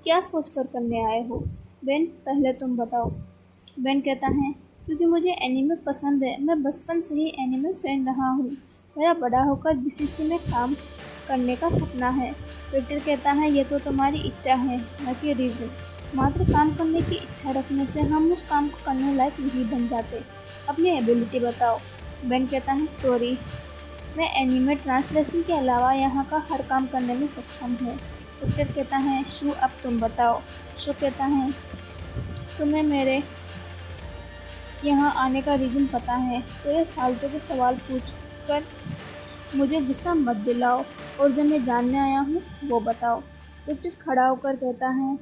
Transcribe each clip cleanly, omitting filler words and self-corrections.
क्या सोच कर करने आए हो? बेन, पहले तुम बताओ। बेन कहता है, क्योंकि मुझे एनीमे पसंद है। मैं बचपन से ही एनीमे फैन रहा हूँ। मेरा बड़ा होकर बीसीसी में काम करने का सपना है। विक्टर कहता है, ये तो तुम्हारी इच्छा है, न कि रीज़न। मात्र काम करने की इच्छा रखने से हम उस काम को करने लायक नहीं बन जाते। अपनी एबिलिटी बताओ। बेन कहता है, सॉरी, मैं एनीमे ट्रांसलेशन के अलावा यहाँ का हर काम करने में सक्षम हूँ। विक्टर कहता है, शू, अब तुम बताओ। शू कहता है, तुम्हें मेरे यहाँ आने का रीज़न पता है, तो ये फालतू के सवाल पूछकर मुझे गुस्सा मत दिलाओ, और जो मैं जानने आया हूँ वो बताओ। विक्टर खड़ा होकर कहता है,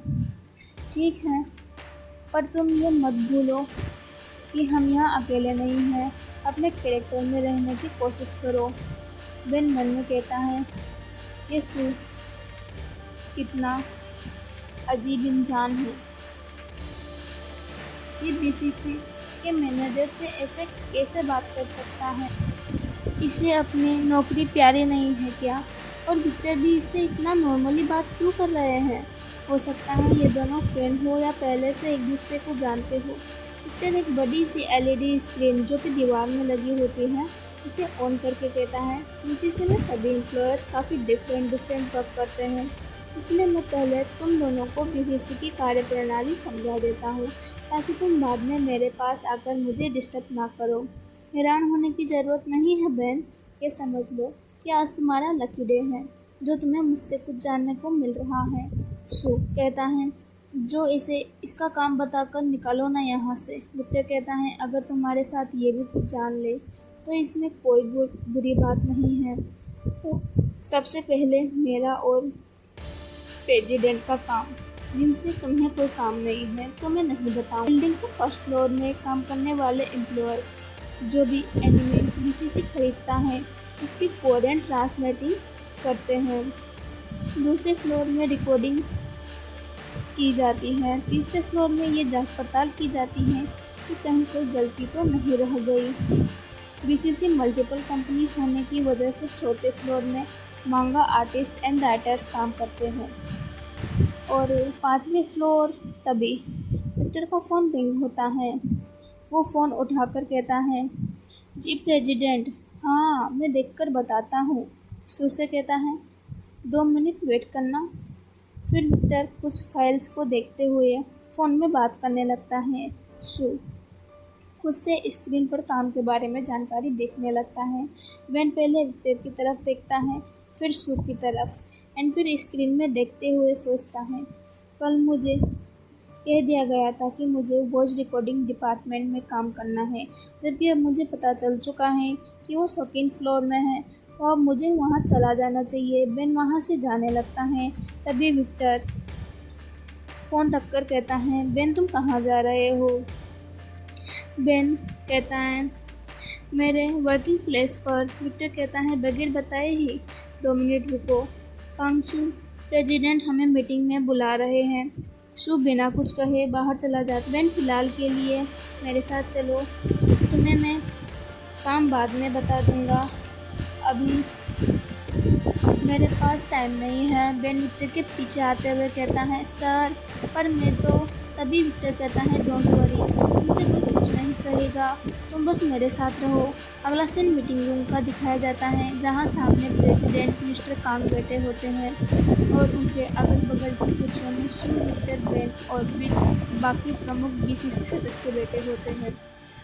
ठीक है, पर तुम ये मत भूलो कि हम यहाँ अकेले नहीं हैं। अपने कैरेक्टर में रहने की कोशिश करो। बेन मन में कहता है, ये सू कितना अजीब इंसान है। ये बीसीसी के मैनेजर से ऐसे कैसे बात कर सकता है? इसे अपनी नौकरी प्यारी नहीं है क्या? और विक्टर भी इससे इतना नॉर्मली बात क्यों कर रहे हैं? हो सकता है ये दोनों फ्रेंड हो या पहले से एक दूसरे को जानते हो। विक्टर एक बड़ी सी एलईडी स्क्रीन जो कि दीवार में लगी होती है, उसे ऑन करके कहता है, बीसीसी में सभी एम्प्लॉयर्स काफ़ी डिफरेंट वर्क करते हैं, इसलिए मैं पहले तुम दोनों को बीसीसी की कार्यप्रणाली समझा देता हूँ, ताकि तुम बाद में मेरे पास आकर मुझे डिस्टर्ब ना करो। हैरान होने की ज़रूरत नहीं है बेन, ये समझ लो कि आज तुम्हारा लकी डे है, जो तुम्हें मुझसे कुछ जानने को मिल रहा है। सू कहता है, जो इसे इसका काम बताकर निकालो ना यहाँ से। विक्टर कहता है, अगर तुम्हारे साथ ये भी कुछ जान ले तो इसमें कोई बुरी बात नहीं है। तो सबसे पहले मेरा और प्रेसिडेंट का काम, जिनसे तुम्हें कोई काम नहीं है, तो मैं नहीं बताऊँ। बिल्डिंग के फर्स्ट फ्लोर में काम करने वाले एम्प्लॉयर्स जो भी एनीमे बीसीसी खरीदता है उसकी कोरियन ट्रांसलेटिंग करते हैं। दूसरे फ्लोर में रिकॉर्डिंग की जाती है। तीसरे फ्लोर में ये जांच पड़ताल की जाती है कि कहीं कोई गलती तो नहीं रह गई। बीसीसी मल्टीपल कंपनी होने की वजह से चौथे फ्लोर में मांगा आर्टिस्ट एंड राइटर्स काम करते हैं। और पांचवें फ्लोर तभी विक्टर का फ़ोन रिंग होता है। वो फ़ोन उठाकर कहता है, जी प्रेसिडेंट, हाँ मैं देखकर बताता हूँ। सू से कहता है, 2 मिनट वेट करना। फिर विक्टर कुछ फाइल्स को देखते हुए फ़ोन में बात करने लगता है। सू खुद से स्क्रीन पर काम के बारे में जानकारी देखने लगता है। बेन पहले विक्टर की तरफ देखता है, फिर सू की तरफ, एंड फिर स्क्रीन में देखते हुए सोचता है, कल मुझे कह दिया गया था कि मुझे वॉइस रिकॉर्डिंग डिपार्टमेंट में काम करना है, जबकि अब मुझे पता चल चुका है कि वो 2nd फ्लोर में है, तो अब मुझे वहाँ चला जाना चाहिए। बेन वहाँ से जाने लगता है। तभी विक्टर फ़ोन रखकर कहता है, बेन तुम कहाँ जा रहे हो? बेन कहता है, मेरे वर्किंग प्लेस पर। विक्टर कहता है, बगैर बताए ही 2 मिनट रुको। कांगशू, प्रेसिडेंट हमें मीटिंग में बुला रहे हैं। शू बिना कुछ कहे बाहर चला जाता। बेन, फिलहाल के लिए मेरे साथ चलो, तुम्हें मैं काम बाद में बता दूंगा, अभी मेरे पास टाइम नहीं है। बेन विक्टर के पीछे आते हुए कहता है, सर, पर मैं तो। तभी विक्टर कहता है, डोंट वरी, तुमसे कोई कुछ नहीं कहेगा, तुम बस मेरे साथ रहो। अगला सीन मीटिंग रूम का दिखाया जाता है, जहां सामने प्रेसिडेंट मिस्टर कांग बैठे होते हैं और उनके अगल बगल की कुर्सियों में शू, विक्टर, बेन और बाकी प्रमुख बीसीसी सदस्य बैठे होते हैं।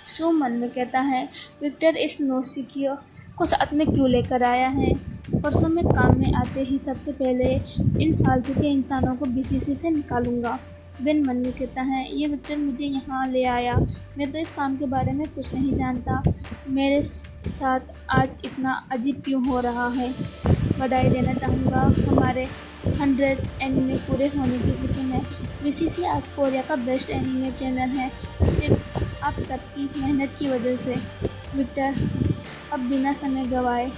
शू मन में कहता है, विक्टर इस नौसिखिया को साथ में क्यों लेकर आया है? परसों में काम में आते ही सबसे पहले इन फालतू के इंसानों को बीसीसी से निकालूंगा। बेन मन में कहता है, ये विक्टर मुझे यहाँ ले आया, मैं तो इस काम के बारे में कुछ नहीं जानता, मेरे साथ आज इतना अजीब क्यों हो रहा है। बधाई देना चाहूँगा हमारे 100 एनीमे पूरे होने की खुशी में। बीसीसी आज कोरिया का बेस्ट एनीमे चैनल है, सिर्फ आप सबकी मेहनत की वजह से। विक्टर अब बिना समय गवाए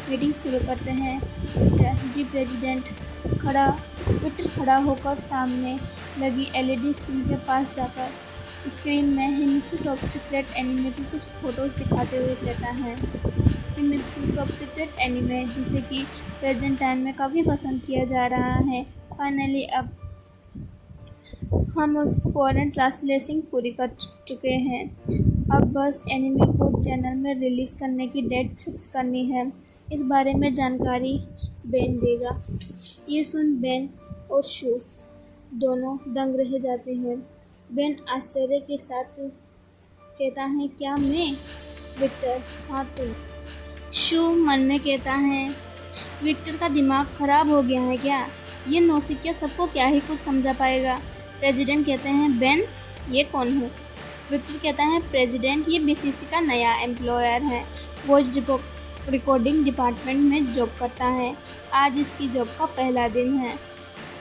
मीटिंग शुरू करते हैं। विक्टर, जी प्रेसिडेंट। विक्टर खड़ा होकर सामने लगी एलईडी स्क्रीन के पास जाकर स्क्रीन में हिमिसू टॉप सीक्रेट एनीमे की कुछ फोटोज़ दिखाते हुए कहता है, हिमिसू टॉप सीक्रेट एनीमे जिसे कि प्रेजेंट टाइम में काफ़ी पसंद किया जा रहा है, फाइनली अब हम उसकी फॉरेन ट्रांसलेशन पूरी कर चुके हैं। अब बस एनिमे को चैनल में रिलीज़ करने की डेट फिक्स करनी है। इस बारे में जानकारी बेन देगा। ये सुन बेन और शू दोनों दंग रह जाते हैं। बेन आश्चर्य के साथ कहता है, क्या मैं? विक्टर, हाँ तुम। शू मन में कहता है, विक्टर का दिमाग खराब हो गया है क्या? ये नौसिखिया सबको क्या ही कुछ समझा पाएगा। प्रेसिडेंट कहते हैं, बेन ये कौन है? विक्टर कहता है, प्रेसिडेंट ये बीसीसी का नया एम्प्लॉयर है। वॉइस रिकॉर्डिंग डिपार्टमेंट में जॉब करता है। आज इसकी जॉब का पहला दिन है।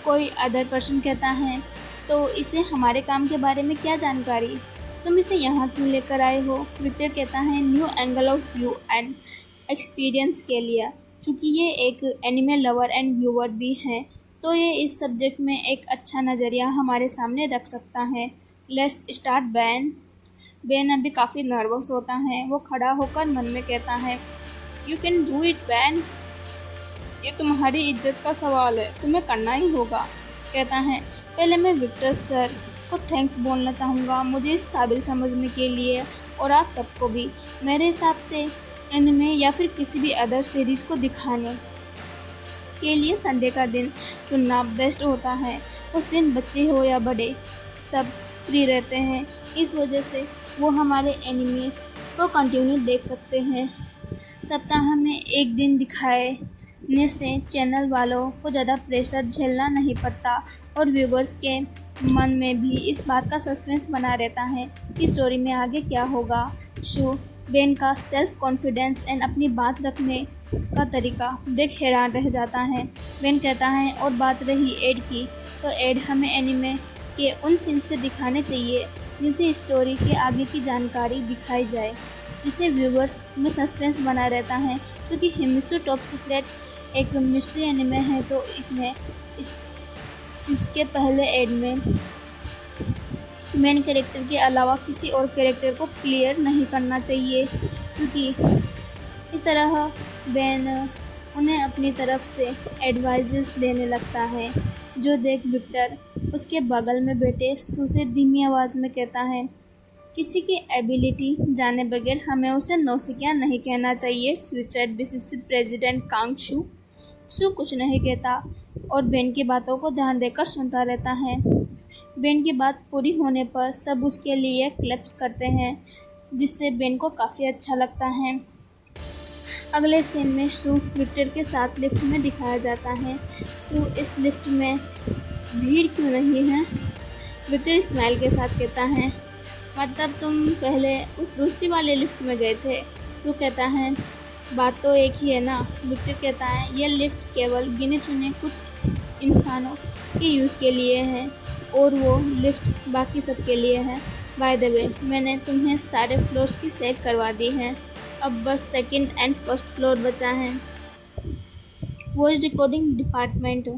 कोई अदर पर्सन कहता है, तो इसे हमारे काम के बारे में क्या जानकारी? तुम इसे यहाँ क्यों लेकर आए हो? विक्टर कहता है, new angle of view and experience के लिए। चूँकि ये एक एनिमे लवर एंड व्यूअर भी है, तो ये इस सब्जेक्ट में एक अच्छा नज़रिया हमारे सामने रख सकता है। Let's start Ben. बेन अभी काफ़ी नर्वस होता है। वो खड़ा होकर मन में कहता है, you can do it Ben. ये तुम्हारी इज्जत का सवाल है, तुम्हें करना ही होगा। कहता है, पहले मैं विक्टर सर को थैंक्स बोलना चाहूँगा मुझे इस काबिल समझने के लिए, और आप सबको भी। मेरे हिसाब से एनिमे या फिर किसी भी अदर सीरीज़ को दिखाने के लिए संडे का दिन चुनना बेस्ट होता है। उस दिन बच्चे हो या बड़े सब फ्री रहते हैं। इस वजह से वो हमारे एनिमे को कंटिन्यू देख सकते हैं। सप्ताह में एक दिन दिखाने से चैनल वालों को ज़्यादा प्रेशर झेलना नहीं पड़ता और व्यूवर्स के मन में भी इस बात का सस्पेंस बना रहता है कि स्टोरी में आगे क्या होगा। शू बेन का सेल्फ कॉन्फिडेंस एंड अपनी बात रखने का तरीका देख हैरान रह जाता है। बेन कहता है, और बात रही एड की, तो एड हमें एनिमे के उन सीन्स के दिखाने चाहिए जिनसे स्टोरी के आगे की जानकारी दिखाई जाए, जिससे व्यूवर्स में सस्पेंस बना रहता है। क्योंकि हिमिसु टॉप सीक्रेट एक मिस्ट्री एनिमे है, तो इसके पहले एड में मेन कैरेक्टर के अलावा किसी और कैरेक्टर को क्लियर नहीं करना चाहिए, क्योंकि इस तरह बेन उन्हें अपनी तरफ से एडवाइजेस देने लगता है। जो देख विक्टर उसके बगल में बैठे सू से धीमी आवाज़ में कहता है, किसी की एबिलिटी जाने बगैर हमें उसे नौसिखिया नहीं कहना चाहिए फ्यूचर बीसीसी प्रेसिडेंट कांग शू। शू कुछ नहीं कहता और बेन की बातों को ध्यान देकर सुनता रहता है। बेन की बात पूरी होने पर सब उसके लिए क्लैप्स करते हैं, जिससे बेन को काफ़ी अच्छा लगता है। अगले सीन में शू विक्टर के साथ लिफ्ट में दिखाया जाता है। शू, इस लिफ्ट में भीड़ क्यों नहीं है? विक्टर स्माइल के साथ कहता है, मतलब तुम पहले उस दूसरी वाले लिफ्ट में गए थे? शू कहता है, बात तो एक ही है ना। विक्टर कहता है, यह लिफ्ट केवल गिने चुने कुछ इंसानों के यूज़ के लिए है और वो लिफ्ट बाकी सब के लिए है। बाय द वे, मैंने तुम्हें सारे फ्लोर्स की चेक करवा दी है। अब बस सेकंड एंड फर्स्ट फ्लोर बचा है। वॉइस रिकॉर्डिंग डिपार्टमेंट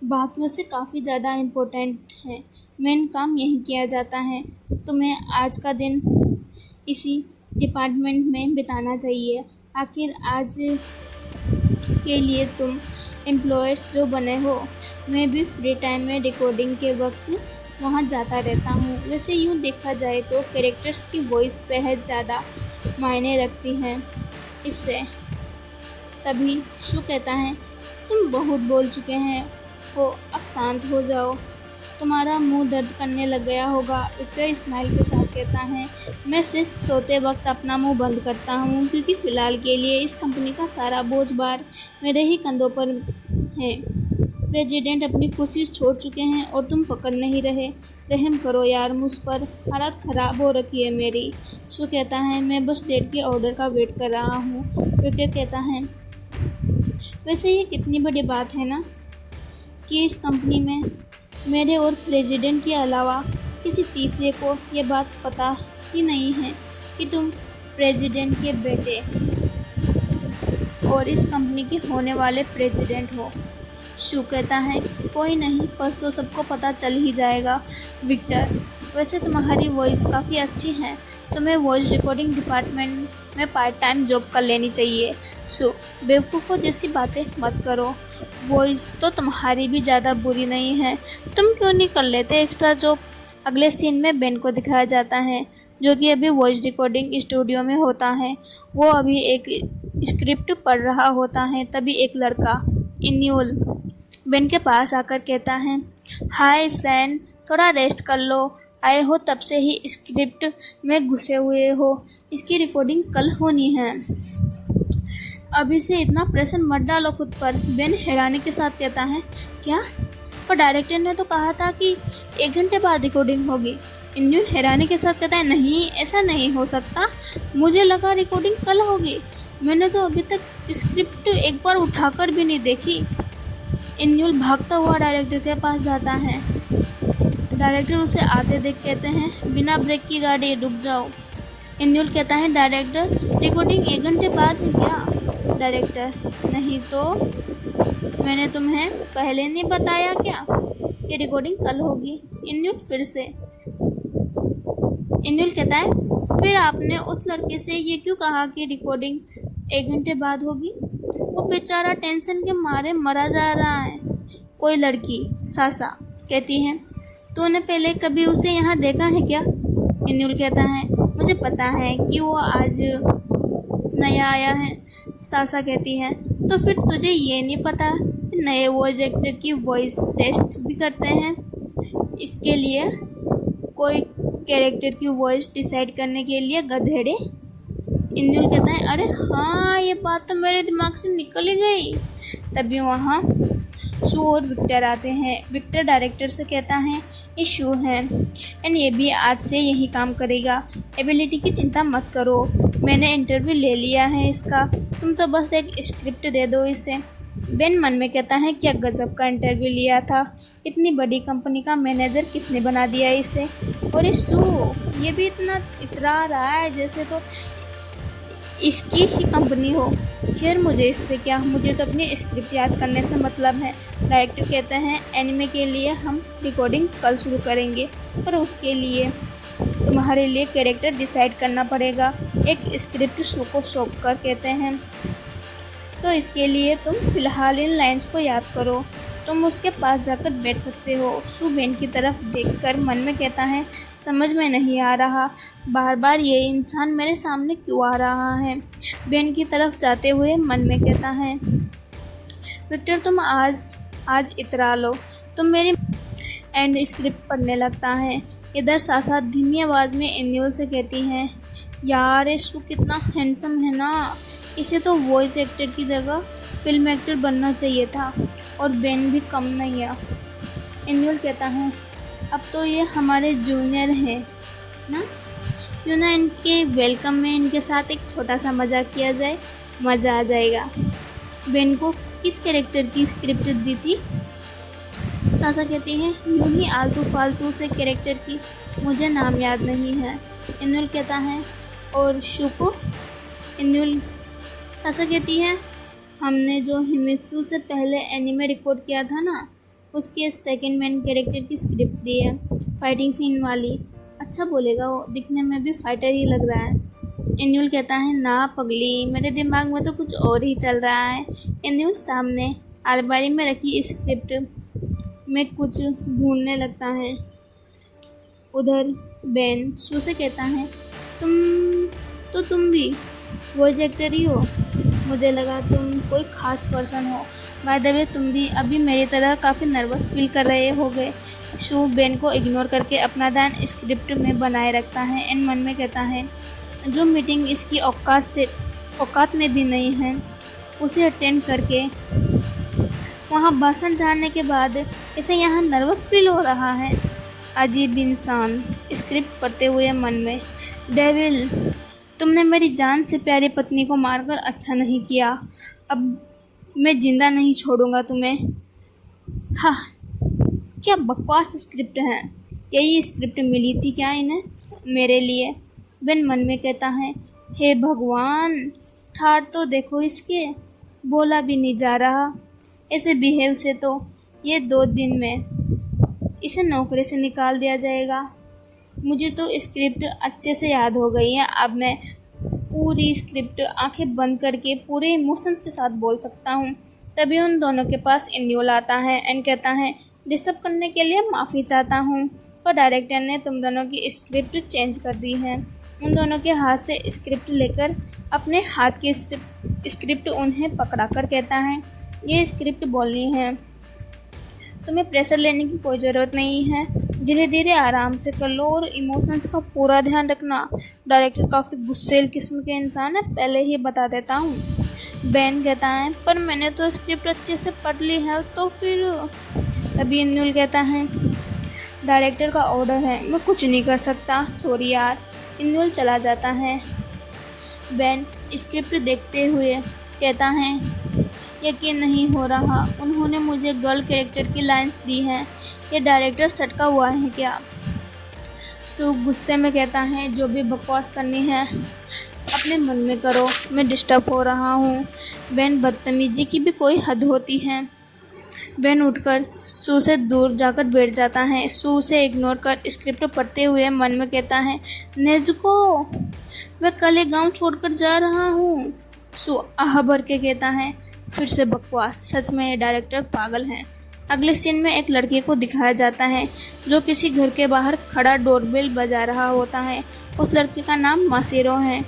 बाकियों से काफ़ी ज़्यादा इम्पोर्टेंट है। मेन काम यही किया जाता है। तुम्हें आज का दिन इसी डिपार्टमेंट में बिताना चाहिए। आखिर आज के लिए तुम एम्प्लॉयर्स जो बने हो। मैं भी फ्री टाइम में रिकॉर्डिंग के वक्त वहाँ जाता रहता हूँ। वैसे यूँ देखा जाए तो कैरेक्टर्स की वॉइस बेहद ज़्यादा मायने रखती हैं इससे। तभी शू कहता है, तुम बहुत बोल चुके हैं हो, अब शांत हो जाओ, तुम्हारा मुंह दर्द करने लग गया होगा। विक्टर स्माइल के साथ कहता है, मैं सिर्फ सोते वक्त अपना मुंह बंद करता हूँ, क्योंकि फ़िलहाल के लिए इस कंपनी का सारा बोझ भार मेरे ही कंधों पर है। प्रेसिडेंट अपनी कुर्सी छोड़ चुके हैं और तुम पकड़ नहीं रहे। रहम करो यार मुझ पर, हालत ख़राब हो रखी है मेरी। शू कहता है, मैं बस डेट के ऑर्डर का वेट कर रहा हूँ। विक्टर कहता है, वैसे ये कितनी बड़ी बात है ना कि इस कंपनी में मेरे और प्रेसिडेंट के अलावा किसी तीसरे को ये बात पता ही नहीं है कि तुम प्रेसिडेंट के बेटे और इस कंपनी के होने वाले प्रेसिडेंट हो। शू कहता है, कोई नहीं, परसों सबको पता चल ही जाएगा। विक्टर, वैसे तुम्हारी वॉइस काफ़ी अच्छी है, तुम्हें वॉइस रिकॉर्डिंग डिपार्टमेंट में पार्ट टाइम जॉब कर लेनी चाहिए। शू, बेवकूफ़ों जैसी बातें मत करो। वॉइस तो तुम्हारी भी ज़्यादा बुरी नहीं है, तुम क्यों नहीं कर लेते एक्स्ट्रा जॉब। अगले सीन में बेन को दिखाया जाता है जो कि अभी वॉइस रिकॉर्डिंग स्टूडियो में होता है। वो अभी एक स्क्रिप्ट पढ़ रहा होता है। तभी एक लड़का इन्यूल बेन के पास आकर कहता है, हाय फ्रेंड, थोड़ा रेस्ट कर लो, आए हो तब से ही स्क्रिप्ट में घुसे हुए हो, इसकी रिकॉर्डिंग कल होनी है। अभी से इतना प्रेशर मत डालो खुद पर। बेन हैरानी के साथ कहता है, क्या? और डायरेक्टर ने तो कहा था कि 1 घंटे बाद रिकॉर्डिंग होगी। इन्यूल हैरानी के साथ कहता है, नहीं, ऐसा नहीं हो सकता, मुझे लगा रिकॉर्डिंग कल होगी, मैंने तो अभी तक स्क्रिप्ट एक बार उठाकर भी नहीं देखी। इन्यूल भागता हुआ डायरेक्टर के पास जाता है। डायरेक्टर उसे आते देख कहते हैं, बिना ब्रेक की गाड़ी, रुक जाओ। इन्यूल कहता है, डायरेक्टर, रिकॉर्डिंग 1 घंटे बाद है क्या? डायरेक्टर, नहीं तो मैंने तुम्हें पहले नहीं बताया क्या कि रिकॉर्डिंग कल होगी। इन्यूल कहता है, फिर आपने उस लड़के से ये क्यों कहा कि रिकॉर्डिंग 1 घंटे बाद होगी? वो बेचारा टेंशन के मारे मरा जा रहा है। कोई लड़की, सासा, कहती है, तूने पहले कभी उसे यहाँ देखा है क्या? इन्यूल कहता है, मुझे पता है कि वो आज नया आया है। सासा कहती है, तो फिर तुझे ये नहीं पता कि नए वॉइस एक्टर की वॉइस टेस्ट भी करते हैं? इसके लिए कोई कैरेक्टर की वॉइस डिसाइड करने के लिए गधेड़े। इन्यूल कहता है, अरे हाँ, ये बात तो मेरे दिमाग से निकल ही गई। तभी वहाँ शू और विक्टर आते हैं। विक्टर डायरेक्टर से कहता है, ये शू है एंड ये भी आज से यही काम करेगा, एबिलिटी की चिंता मत करो, मैंने इंटरव्यू ले लिया है इसका, तुम तो बस एक स्क्रिप्ट दे दो इसे। बेन मन में कहता है, क्या गजब का इंटरव्यू लिया था, इतनी बड़ी कंपनी का मैनेजर किसने बना दिया इसे। और ये शू, ये भी इतना इतरा रहा है जैसे तो इसकी ही कंपनी हो। खैर, मुझे इससे क्या, मुझे तो अपनी स्क्रिप्ट याद करने से मतलब है। डायरेक्टर कहते हैं, एनिमे के लिए हम रिकॉर्डिंग कल शुरू करेंगे, पर उसके लिए तुम्हारे लिए कैरेक्टर डिसाइड करना पड़ेगा। एक स्क्रिप्ट शो को सौंप कर कहते हैं, तो इसके लिए तुम फिलहाल इन लाइन्स को याद करो, तुम उसके पास जाकर बैठ सकते हो। शू बेन की तरफ देखकर मन में कहता है, समझ में नहीं आ रहा, बार बार ये इंसान मेरे सामने क्यों आ रहा है। बेन की तरफ जाते हुए मन में कहता है, विक्टर, तुम आज इतरा लो, तुम मेरी एंड स्क्रिप्ट पढ़ने लगता है। इधर सासा धीमी आवाज़ में इन्यूल से कहती हैं, यार ये शू कितना हैंडसम है ना, इसे तो वॉइस एक्टर की जगह फिल्म एक्टर बनना चाहिए था, और बेन भी कम नहीं है। इन्यूल कहता है, अब तो ये हमारे जूनियर हैं ना, क्यों ना इनके वेलकम में इनके साथ एक छोटा सा मजाक किया जाए, मज़ा आ जाएगा। बेन को किस कैरेक्टर की स्क्रिप्ट दी थी? सासा कहती है, यूं ही आलतू फालतू से कैरेक्टर की, मुझे नाम याद नहीं है। इन्यूल कहता है, और शू को? सासा कहती है, हमने जो हिमित्सु से पहले एनिमे रिकॉर्ड किया था ना, उसके सेकंड मेन कैरेक्टर की स्क्रिप्ट दी है, फाइटिंग सीन वाली। अच्छा बोलेगा वो, दिखने में भी फाइटर ही लग रहा है। इन्यूल कहता है, ना पगली, मेरे दिमाग में तो कुछ और ही चल रहा है। इन्यूल सामने अलमारी में रखी स्क्रिप्ट में कुछ ढूंढने लगता है। उधर बेन शू से कहता है, तुम भी वॉइस एक्टर ही हो, मुझे लगा तुम कोई ख़ास पर्सन हो। बाय द वे, तुम भी अभी मेरी तरह काफ़ी नर्वस फील कर रहे होगे। शू बेन को इग्नोर करके अपना ध्यान स्क्रिप्ट में बनाए रखता है एंड मन में कहता है, जो मीटिंग इसकी औकात में भी नहीं है, उसे अटेंड करके वहाँ भाषण झाड़ने के बाद इसे यहाँ नर्वस फील हो रहा है। अजीब इंसान, स्क्रिप्ट पढ़ते हुए मन में, डेविल, तुमने मेरी जान से प्यारी पत्नी को मारकर अच्छा नहीं किया, अब मैं जिंदा नहीं छोड़ूंगा तुम्हें। हाँ, क्या बकवास स्क्रिप्ट है, यही स्क्रिप्ट मिली थी क्या इन्हें मेरे लिए? बेन मन में कहता है, हे भगवान, ठाट तो देखो इसके, बोला भी नहीं जा रहा, ऐसे बिहेव से तो ये 2 दिन में इसे नौकरी से निकाल दिया जाएगा। मुझे तो स्क्रिप्ट अच्छे से याद हो गई है, अब मैं पूरी स्क्रिप्ट आंखें बंद करके पूरे इमोशंस के साथ बोल सकता हूँ। तभी उन दोनों के पास इन्योल आता है एंड कहता है, डिस्टर्ब करने के लिए माफ़ी चाहता हूँ, पर डायरेक्टर ने तुम दोनों की स्क्रिप्ट चेंज कर दी है। उन दोनों के हाथ से स्क्रिप्ट लेकर अपने हाथ की स्क्रिप्ट उन्हें पकड़ा कर कहता है, ये स्क्रिप्ट बोलनी है, तुम्हें प्रेशर लेने की कोई ज़रूरत नहीं है, धीरे धीरे आराम से कर लो और इमोशंस का पूरा ध्यान रखना। डायरेक्टर काफ़ी गुस्सेल किस्म के इंसान है, पहले ही बता देता हूँ। बैन कहता है, पर मैंने तो स्क्रिप्ट अच्छे से पढ़ ली है, तो फिर। तभी इन्नुल कहता है, डायरेक्टर का ऑर्डर है, मैं कुछ नहीं कर सकता, सॉरी यार। इन्नुल चला जाता है। बैन स्क्रिप्ट देखते हुए कहता है, यकीन नहीं हो रहा, उन्होंने मुझे गर्ल कैरेक्टर की लाइंस दी हैं, ये डायरेक्टर सटका हुआ है क्या? सू गुस्से में कहता है, जो भी बकवास करनी है अपने मन में करो, मैं डिस्टर्ब हो रहा हूँ। बैन बदतमीजी की भी कोई हद होती है। बैन उठकर सू से दूर जाकर बैठ जाता है। सू से इग्नोर कर स्क्रिप्ट पढ़ते हुए मन में कहता है, नेजुको, मैं कल एक गाँव छोड़कर जा रहा हूँ। सू आह भर के कहता है, फिर से बकवास, सच में ये डायरेक्टर पागल हैं। अगले सीन में एक लड़के को दिखाया जाता है जो किसी घर के बाहर खड़ा डोरबेल बजा रहा होता है। उस लड़के का नाम मासेरो है।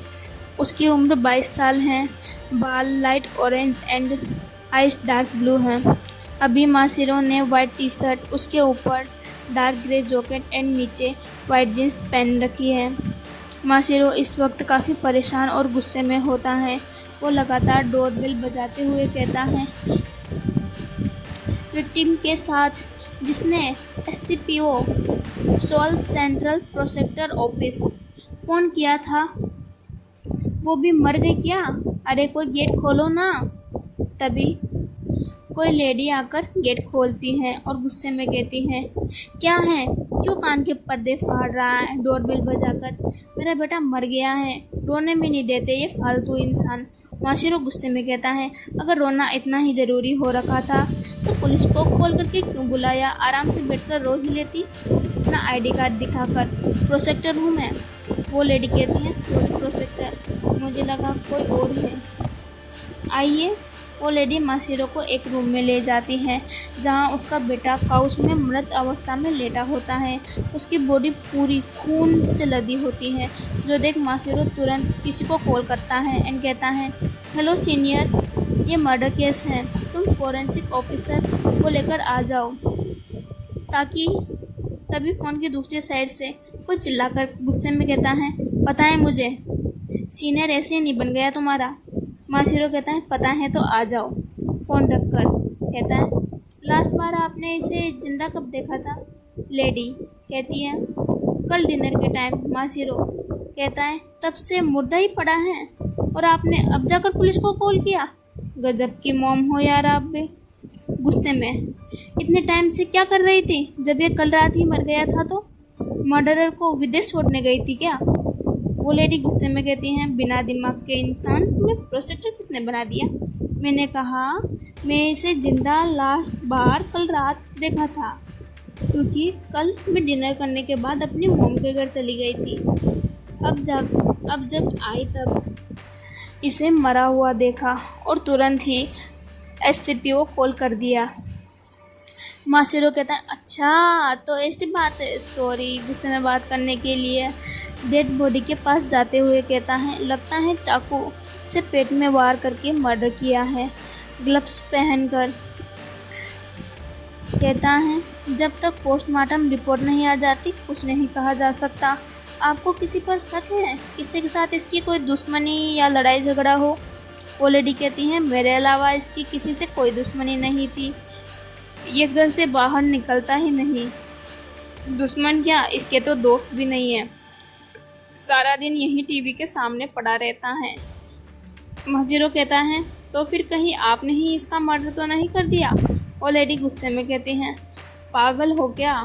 उसकी उम्र 22 साल है। बाल light orange and ice dark blue हैं। अभी मासेरो ने वाइट टी शर्ट, उसके ऊपर डार्क ग्रे जैकेट एंड नीचे वाइट जीन्स पहन रखी है। मासेरो इस वक्त काफ़ी परेशान और गुस्से में होता है। वो लगातार डोरबेल बजाते हुए कहता है, विक्टिम के साथ जिसने एससीपीओ सोल सेंट्रल प्रोसेक्टर ऑफिस फ़ोन किया था, वो भी मर गई क्या? अरे कोई गेट खोलो ना। तभी कोई लेडी आकर गेट खोलती है और गुस्से में कहती है, क्या है, क्यों कान के पर्दे फाड़ रहा है डोरबेल बजाकर? मेरा बेटा मर गया है, रोने में नहीं देते ये फालतू इंसान। मासेरो गुस्से में कहता है, अगर रोना इतना ही ज़रूरी हो रखा था तो पुलिस को कॉल करके क्यों बुलाया? आराम से बैठकर रो ही लेती, अपना आईडी कार्ड दिखाकर। प्रोसेक्टर हूँ मैं। वो लेडी कहती है, सॉरी प्रोसेक्टर, मुझे लगा कोई और है। आइए। वो लेडी मासेरो को एक रूम में ले जाती है जहां उसका बेटा काउच में मृत अवस्था में लेटा होता है। उसकी बॉडी पूरी खून से लदी होती है। जो देख मासेरो तुरंत किसी को कॉल करता है एंड कहता है, हेलो सीनियर, ये मर्डर केस है, तुम फॉरेंसिक ऑफिसर को लेकर आ जाओ। तभी फ़ोन की दूसरी साइड से कोई चिल्लाकर गुस्से में कहता है, पता है मुझे, सीनियर ऐसे नहीं बन गया तुम्हारा। मासेरो कहता है, पता है तो आ जाओ। फ़ोन रखकर कहता है, लास्ट बार आपने इसे जिंदा कब देखा था? लेडी कहती है, कल डिनर के टाइम। मासेरो कहता है, तब से मुर्दा ही पड़ा है और आपने अब जाकर पुलिस को कॉल किया? गजब की मॉम हो यार आप भी। गुस्से में, इतने टाइम से क्या कर रही थी? जब ये कल रात ही मर गया था तो मर्डरर को विदेश छोड़ने गई थी क्या? वो लेडी गुस्से में कहती हैं, बिना दिमाग के इंसान, तुम्हें प्रोसेक्टर किसने बना दिया? मैंने कहा, मैं इसे जिंदा लास्ट बार कल रात देखा था, क्योंकि कल मैं डिनर करने के बाद अपनी मॉम के घर चली गई थी। अब जब आई तब इसे मरा हुआ देखा और तुरंत ही एससीपीओ कॉल कर दिया। मासेरो कहता है, अच्छा तो ऐसी बात है, सॉरी। गुस्से में बात करने के लिए डेड बॉडी के पास जाते हुए कहता है, लगता है चाकू से पेट में वार करके मर्डर किया है। ग्लव्स पहनकर कहता है, जब तक पोस्टमार्टम रिपोर्ट नहीं आ जाती कुछ नहीं कहा जा सकता। आपको किसी पर शक है? किसी के साथ इसकी कोई दुश्मनी या लड़ाई झगड़ा हो? वो लेडी कहती है, मेरे अलावा इसकी किसी से कोई दुश्मनी नहीं थी, ये घर से बाहर निकलता ही नहीं। दुश्मन क्या, इसके तो दोस्त भी नहीं है, सारा दिन यही टीवी के सामने पड़ा रहता है। मासेरो कहता है, तो फिर कहीं आपने ही इसका मर्डर तो नहीं कर दिया? वो लेडी गुस्से में कहती हैं, पागल हो क्या,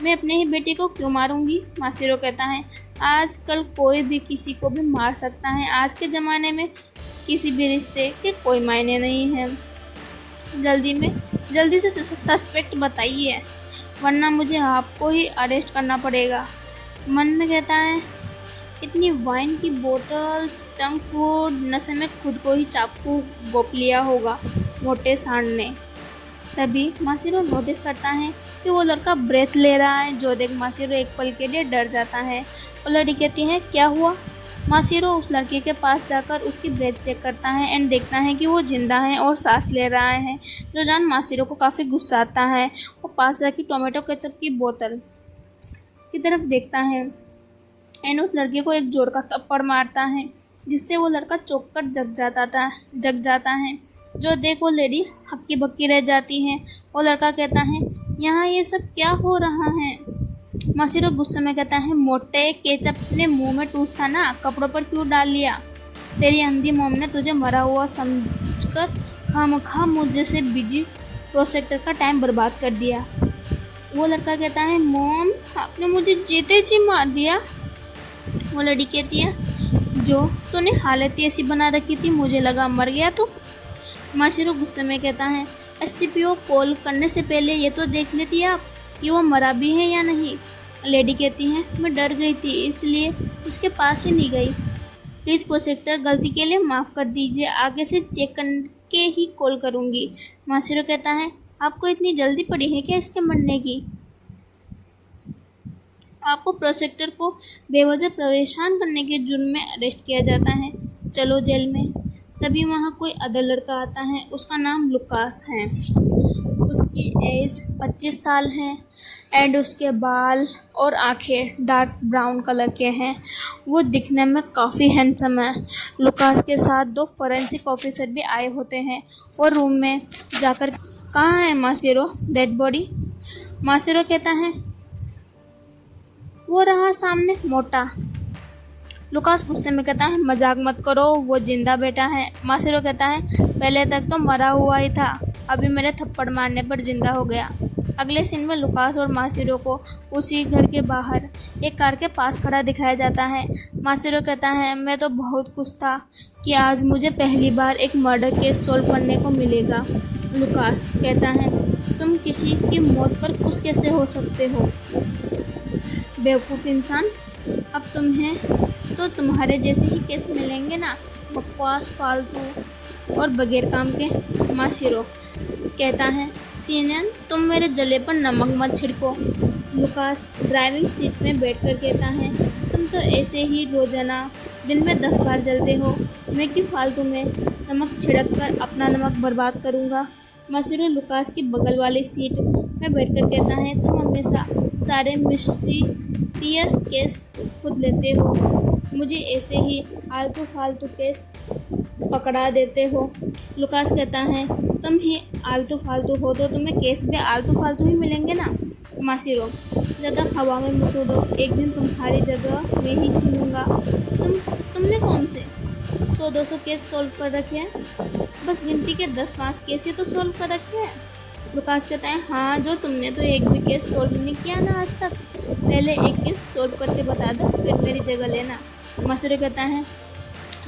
मैं अपने ही बेटे को क्यों मारूंगी? मासेरो कहता है, आजकल कोई भी किसी को भी मार सकता है। आज के ज़माने में किसी भी रिश्ते के कोई मायने नहीं है। जल्दी से सस्पेक्ट बताइए, वरना मुझे आपको ही अरेस्ट करना पड़ेगा। मन में कहता है, इतनी वाइन की बोतल्स, जंक फूड, नशे में खुद को ही चाकू गोप लिया होगा मोटे सांड ने। तभी मासिरो नोटिस करता है कि वो लड़का ब्रेथ ले रहा है, जो देख मासिरो एक पल के लिए डर जाता है। वो लड़की कहती है, क्या हुआ? मासिरो उस लड़के के पास जाकर उसकी ब्रेथ चेक करता है एंड देखता है कि वो जिंदा है और सांस ले रहा है, जो जान मासिरो को काफ़ी गुस्सा आता है। वो पास रखी टोमेटो केचप की बोतल की तरफ देखता है एंड उस लड़के को एक जोर का थप्पड़ मारता है, जिससे वो लड़का चौंक कर जग जाता है। जो देख वो लेडी हक्की बक्की रह जाती है। वो लड़का कहता है, यहाँ ये सब क्या हो रहा है? मासिरो गुस्से में कहता है, मोटे, केचप ने मुंह में टूस था ना, कपड़ों पर क्यों डाल लिया? तेरी अंधी मोम ने तुझे मरा हुआ समझकर खामखा मुझे से बिजी प्रोजेक्टर का टाइम बर्बाद कर दिया। वो लड़का कहता है, मॉम आपने मुझे जीते जी मार दिया। वो लड़की कहती है, जो तूने हालत ऐसी बना रखी थी, मुझे लगा मर गया तू। मासिरो गुस्से में कहता है, एससीपीओ कॉल करने से पहले ये तो देख लेती आप कि वो मरा भी है या नहीं। लेडी कहती है, मैं डर गई थी इसलिए उसके पास ही नहीं गई। प्लीज़ प्रोजेक्टर, गलती के लिए माफ़ कर दीजिए, आगे से चेक करके ही कॉल करूँगी। मासिरो कहता है, आपको इतनी जल्दी पड़ी है क्या इसके मरने की? आपको प्रोजेक्टर को बेवजह परेशान करने के जुर्म में अरेस्ट किया जाता है, चलो जेल में। तभी वहाँ कोई अदर लड़का आता है, उसका नाम लुकास है। उसकी एज 25 साल है एंड उसके बाल और आंखें डार्क ब्राउन कलर के हैं। वो दिखने में काफ़ी हैंडसम है। लुकास के साथ 2 फॉरेंसिक ऑफिसर भी आए होते हैं और रूम में जाकर, कहाँ है मासिरो डेड बॉडी? मासिरो कहता है, वो रहा सामने मोटा। लुकास गुस्से में कहता है, मजाक मत करो, वो जिंदा बेटा है। मासिरो कहता है, पहले तक तो मरा हुआ ही था, अभी मेरे थप्पड़ मारने पर जिंदा हो गया। अगले सीन में लुकास और मासिरो को उसी घर के बाहर एक कार के पास खड़ा दिखाया जाता है। मासिरो कहता है, मैं तो बहुत खुश था कि आज मुझे पहली बार एक मर्डर केस सोल्व करने को मिलेगा। लुकास कहता है, तुम किसी की मौत पर खुश कैसे हो सकते हो, बेवकूफ़ इंसान? अब तुम्हें तो तुम्हारे जैसे ही केस मिलेंगे ना, बकवास, फालतू और बगैर काम के। मासिरो कहता है, सीनियन तुम मेरे जले पर नमक मत छिड़को। लुकास ड्राइविंग सीट में बैठकर कहता है, तुम तो ऐसे ही रोजाना दिन में 10 बार जलते हो, मैं क्यों फालतू में नमक छिड़क कर अपना नमक बर्बाद करूँगा। मासिरो लुकास की बगल वाली सीट में बैठकर कहता है, तुम हमेशा सारे मिस्टीरियस केस खुद लेते हो, मुझे ऐसे ही आलतू फालतू केस पकड़ा देते हो। लुकास कहता है, तुम ही आलतू फालतू हो तो तुम्हें केस भी आलतू फालतू ही मिलेंगे ना। मासिरो, ज़्यादा हवा में मत उड़ो, एक दिन तुम्हारी जगह मैं ही छीनूंगा। तुमने कौन से 100-200 केस सोल्व कर रखे हैं? बस गिनती के 10-5 केस ही तो सोल्व कर रखे हैं। लुकास कहता है, हाँ, जो तुमने तो एक भी केस सोल्व नहीं किया ना आज तक, पहले एक केस सोल्व करके बता दो, फिर मेरी जगह लेना। मासिरो कहता है,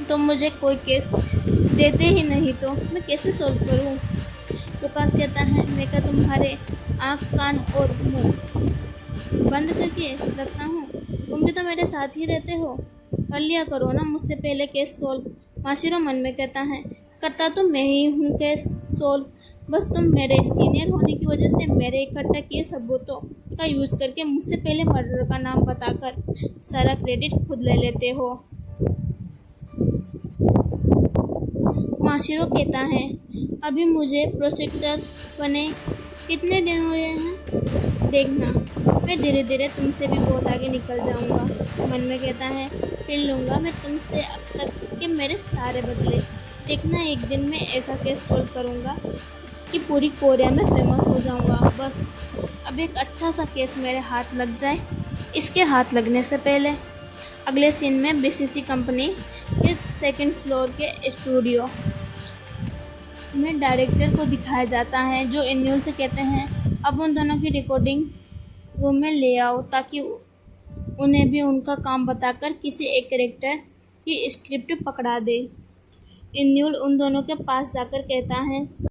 तुम मुझे कोई केस देते ही नहीं तो मैं कैसे सोल्व करूं? लुकास कहता है, मैं क्या तुम्हारे आँख, कान और मुंह बंद करके रखता हूँ? तुम भी तो मेरे साथ ही रहते हो, कर लिया करो ना मुझसे पहले केस सोल्व। मासिरो मन में कहता है, करता तो मैं ही हूँ केस सोल्व, बस तुम मेरे सीनियर होने की वजह से मेरे इकट्ठा किए सबूतों का यूज करके मुझसे पहले मर्डर का नाम बताकर सारा क्रेडिट खुद ले लेते हो। मासिरो कहता है, अभी मुझे प्रोसेक्टर बने कितने दिन हुए हैं, देखना मैं धीरे धीरे तुमसे भी बहुत आगे निकल जाऊंगा। मन में कहता है, फिर लूँगा मैं तुमसे अब तक के मेरे सारे बदले, देखना एक दिन मैं ऐसा केस सोल्व करूँगा कि पूरी कोरिया में फेमस हो जाऊँगा। बस अब एक अच्छा सा केस मेरे हाथ लग जाए। इसके हाथ लगने से पहले अगले सीन में बीसीसी कंपनी के 2nd फ्लोर के स्टूडियो में डायरेक्टर को दिखाया जाता है, जो इन्यूल से कहते हैं, अब उन दोनों की रिकॉर्डिंग रूम में ले आओ ताकि उन्हें भी उनका काम बताकर किसी एक कैरेक्टर की स्क्रिप्ट पकड़ा दे। इन्यूल उन दोनों के पास जाकर कहता है,